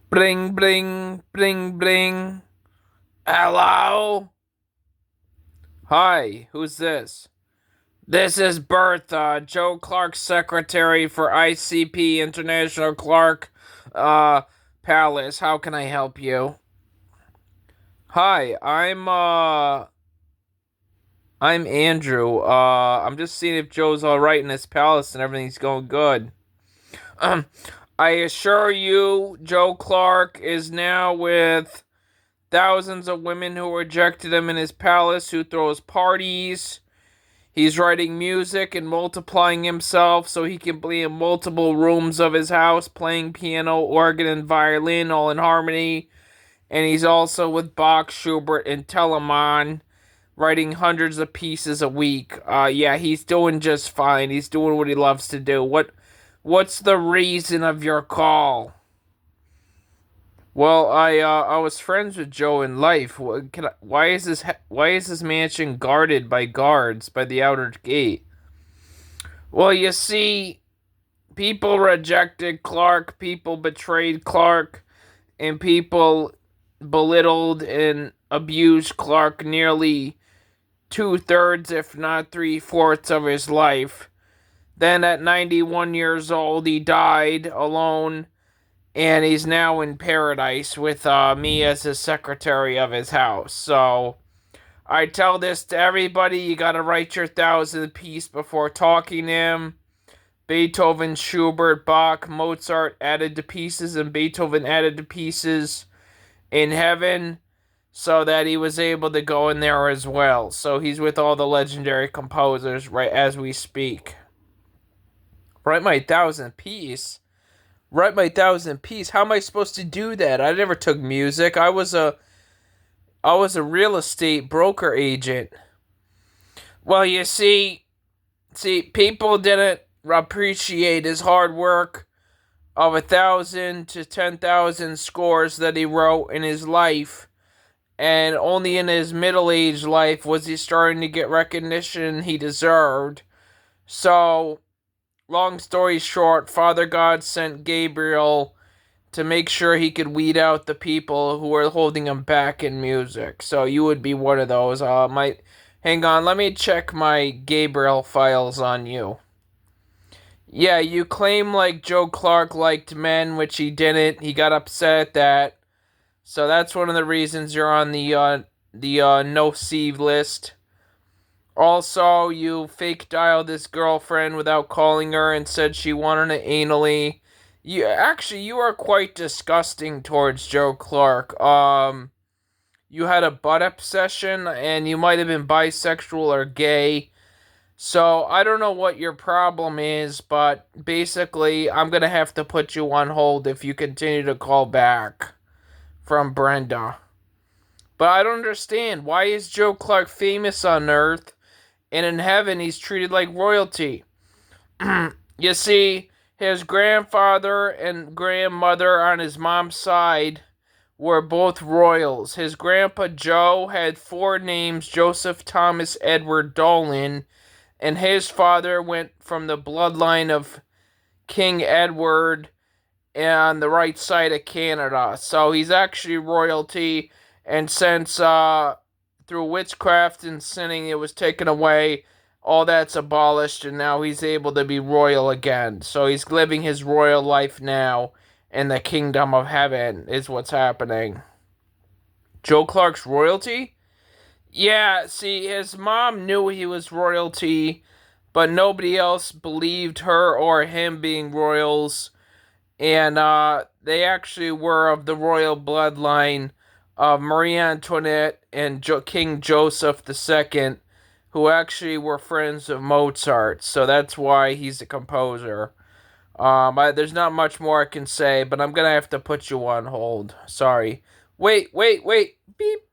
Bling, bling, bling, bling. Hello? Hi, who's this? This is Birtha, Joe Clark's secretary for ICP International Clark, uh, Palace. How can I help you? Hi, I'm Andrew. I'm just seeing if Joe's alright in his palace and everything's going good. I assure you, Joe Clark is now with thousands of women who rejected him in his palace, who throws parties. He's writing music and multiplying himself so he can be in multiple rooms of his house, playing piano, organ, and violin all in harmony. And he's also with Bach, Schubert, and Telemann, writing hundreds of pieces a week. Yeah, he's doing just fine. He's doing what he loves to do. What's the reason of your call? Well, I was friends with Joe in life. Why is this mansion guarded by guards by the outer gate? Well, you see, people rejected Clark, people betrayed Clark, and people belittled and abused Clark nearly two-thirds, if not three-fourths, of his life. Then at 91 years old, he died alone, and he's now in paradise with me as his secretary of his house. So I tell this to everybody: you gotta write your thousand piece before talking to him. Beethoven, Schubert, Bach, Mozart added to pieces, and Beethoven added to pieces in heaven so that he was able to go in there as well. So he's with all the legendary composers right as we speak. Write my thousand piece. Write my thousand piece. How am I supposed to do that? I never took music. I was a real estate broker agent. Well, you see, people didn't appreciate his hard work of 1,000 to 10,000 scores that he wrote in his life, and only in his middle-aged life was he starting to get recognition he deserved. So, long story short, Father God sent Gabriel to make sure he could weed out the people who were holding him back in music. So you would be one of those. Hang on, let me check my Gabriel files on you. Yeah, you claim like Joe Clark liked men, which he didn't. He got upset at that. So that's one of the reasons you're on the no see list. Also, you fake dialed this girlfriend without calling her and said she wanted it anally. You are quite disgusting towards Joe Clark. You had a butt obsession and you might have been bisexual or gay. So I don't know what your problem is, but basically I'm gonna have to put you on hold if you continue to call back from Brenda. But I don't understand. Why is Joe Clark famous on Earth and in heaven he's treated like royalty? You see, his grandfather and grandmother on his mom's side were both royals. His grandpa Joe had four names: Joseph Thomas Edward Dolan, and his father went from the bloodline of King Edward on the right side of Canada. So he's actually royalty, and since through witchcraft and sinning it was taken away, all that's abolished, and now he's able to be royal again. So he's living his royal life now in the kingdom of heaven, is what's happening. Joe Clark's royalty? Yeah, see, his mom knew he was royalty, but nobody else believed her or him being royals. And they actually were of the royal bloodline of Marie Antoinette and King Joseph II, who actually were friends of Mozart. So that's why he's a composer. There's not much more I can say, but I'm gonna have to put you on hold. Sorry. Wait. Beep.